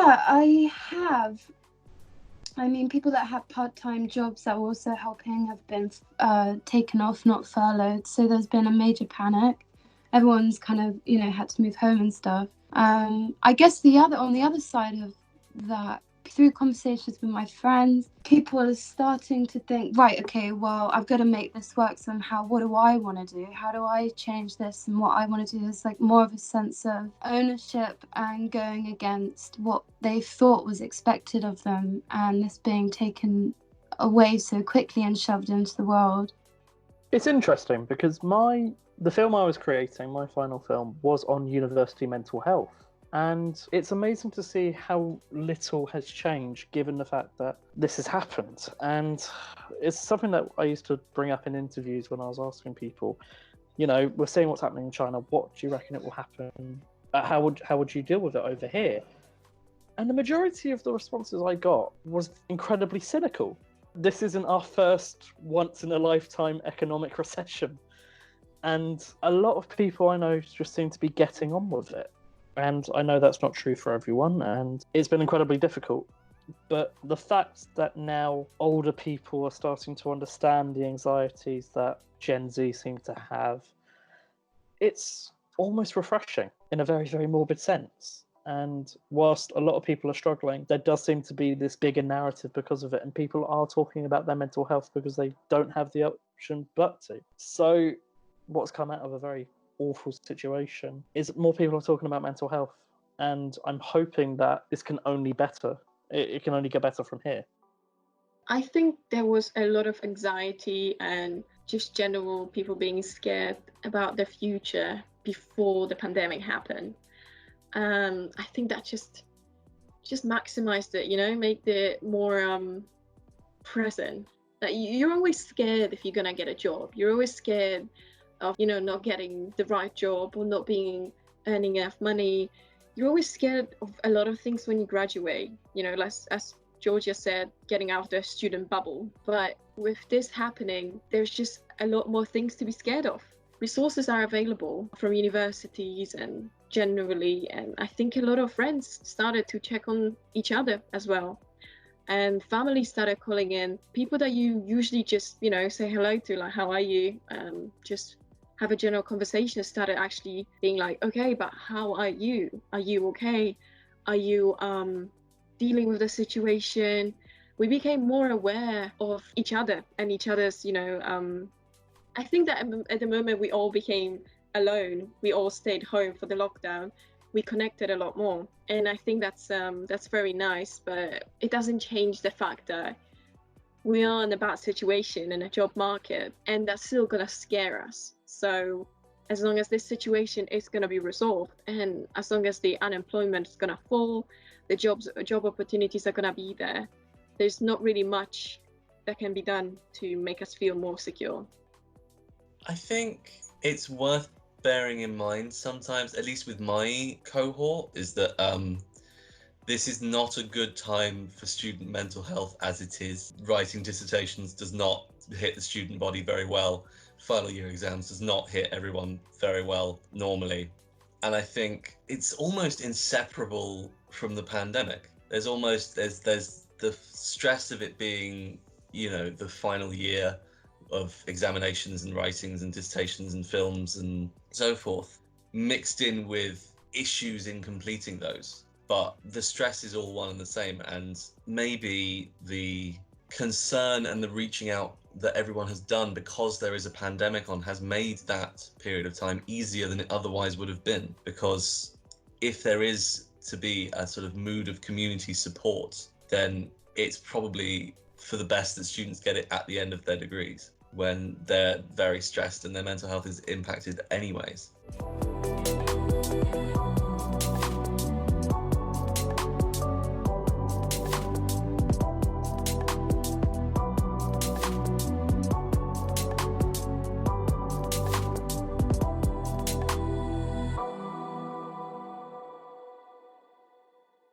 Yeah, I have. I mean, people that have part-time jobs that were also helping have been taken off, not furloughed. So there's been a major panic. Everyone's kind of, had to move home and stuff. I guess on the other side of that, through conversations with my friends, people are starting to think, right, okay, well, I've got to make this work somehow. What do I want to do? How do I change this? And what I want to do is like more of a sense of ownership and going against what they thought was expected of them, and this being taken away so quickly and shoved into the world. It's interesting because the film I was creating, my final film, was on university mental health. And it's amazing to see how little has changed given the fact that this has happened. And it's something that I used to bring up in interviews when I was asking people, we're seeing what's happening in China. What do you reckon it will happen? How would you deal with it over here? And the majority of the responses I got was incredibly cynical. This isn't our first once-in-a-lifetime economic recession. And a lot of people I know just seem to be getting on with it. And I know that's not true for everyone, and it's been incredibly difficult. But the fact that now older people are starting to understand the anxieties that Gen Z seem to have, it's almost refreshing in a very, very morbid sense. And whilst a lot of people are struggling, there does seem to be this bigger narrative because of it, and people are talking about their mental health because they don't have the option but to. So what's come out of a very awful situation is more people are talking about mental health, and I'm hoping that this can only better. It can only get better from here. I think there was a lot of anxiety and just general people being scared about the future before the pandemic happened. I think that just maximized it, make it more present. That you're always scared if you're gonna get a job. You're always scared of not getting the right job or not earning enough money. You're always scared of a lot of things when you graduate, as Georgia said, getting out of the student bubble. But with this happening, there's just a lot more things to be scared of. Resources are available from universities and generally, and I think a lot of friends started to check on each other as well. And families started calling in, people that you usually just, say hello to, like, how are you? Just have a general conversation, started actually being like, okay, but how are you? Are you okay? Are you dealing with the situation? We became more aware of each other and each other's, I think that at the moment we all became alone. We all stayed home for the lockdown. We connected a lot more. And I think that's very nice, but it doesn't change the fact that we are in a bad situation in a job market, and that's still gonna scare us. So as long as this situation is gonna be resolved, and as long as the unemployment is gonna fall, the job opportunities are gonna be there, there's not really much that can be done to make us feel more secure. I think it's worth bearing in mind sometimes, at least with my cohort, is that this is not a good time for student mental health as it is. Writing dissertations does not hit the student body very well. Final year exams does not hit everyone very well normally. And I think it's almost inseparable from the pandemic. There's the stress of it being, the final year of examinations and writings and dissertations and films and so forth, mixed in with issues in completing those. But the stress is all one and the same, and maybe the concern and the reaching out that everyone has done because there is a pandemic on has made that period of time easier than it otherwise would have been. Because if there is to be a sort of mood of community support, then it's probably for the best that students get it at the end of their degrees, when they're very stressed and their mental health is impacted anyways.